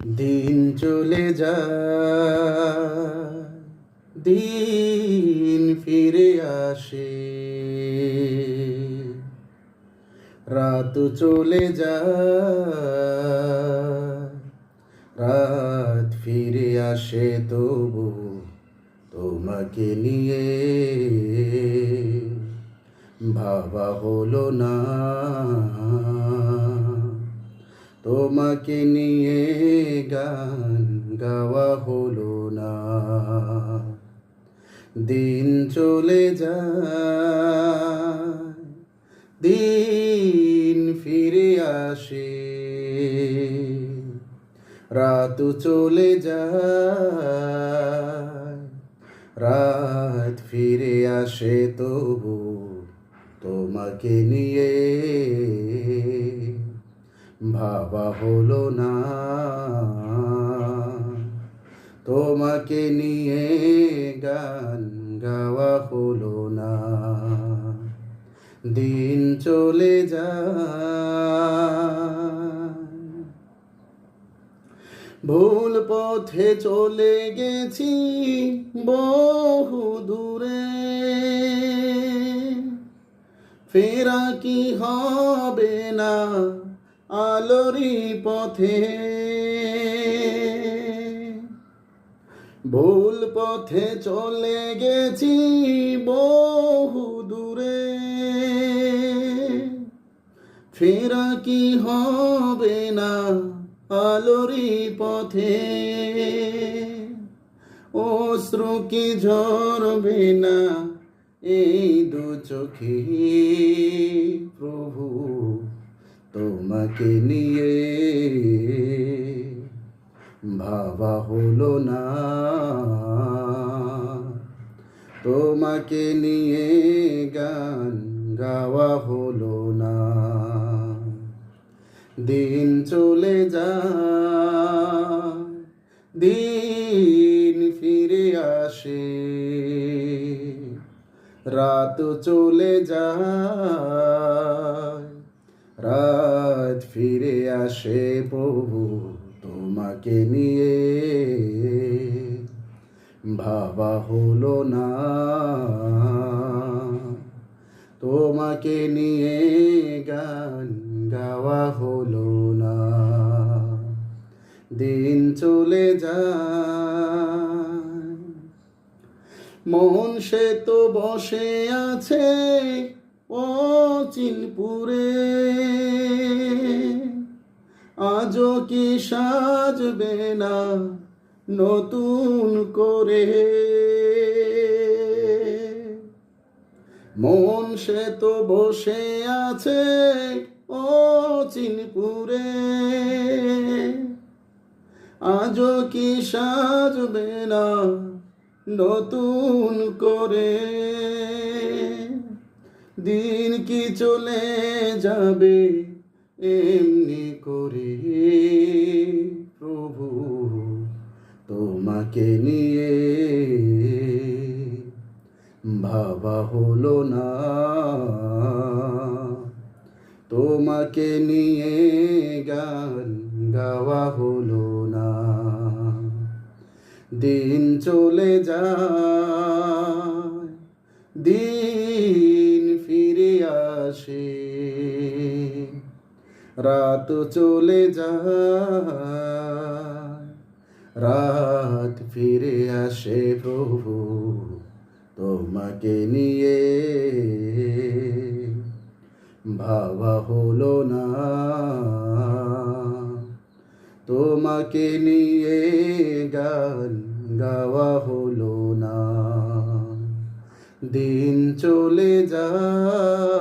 দিন চলে যায়, দিন ফিরে আসে, রাত চলে যায়, রাত ফিরে আসে, তবু তোমাকে নিয়ে ভাবা হলো না, তোমাকে নিয়ে গান গাওয়া হলো না। দিন চলে যায়, দিন ফিরে আসে, রাত চলে যায়, রাত ফিরে আসে, তবু তোমাকে নিয়ে ভাবা হলো না, তোমাকে নিয়ে গান গাওয়া হলো না। দিন চলে যায়, ভুল পথে চলে গেছি বহু দূরে, ফেরা কি হবে না আলোরি পথে। ভুল পথে চলে গেছি বহু দূরে, ফেরা কি হবে না আলোরি পথে। অশ্রু কি ঝরবে না এই দু চোখে, প্রভু তোমাকে নিয়ে ভাবা হলো না, তোমাকে নিয়ে গান গাওয়া হলো না। দিন চলে যায়, দিন ফিরে আসে, রাত চলে যায়, রাত ফিরে আসে, প্রভু তোমাকে নিয়ে ভাবা হলো না, তোমাকে নিয়ে গান গাওয়া হলো না। দিন চলে যায়, মন সে তো বসে আছে অচিনপুরে, আজও কি সাজবে না নতুন করে। মন সে তো বসে আছে অচিনপুরে, আজও কি সাজবে না নতুন করে। দিন কি চলে যাবে এমনি করে, প্রভু তোমাকে নিয়ে ভাবা হলো না, তোমাকে নিয়ে গান গাওয়া হলো না। দিন চলে যায়, দিন ফিরে আসে, রাত চলে যায়, রাত ফিরে আসে, প্রভু তোমাকে নিয়ে ভাবা হলো না, তোমাকে নিয়ে গান গাওয়া হলো না। দিন চলে যায়।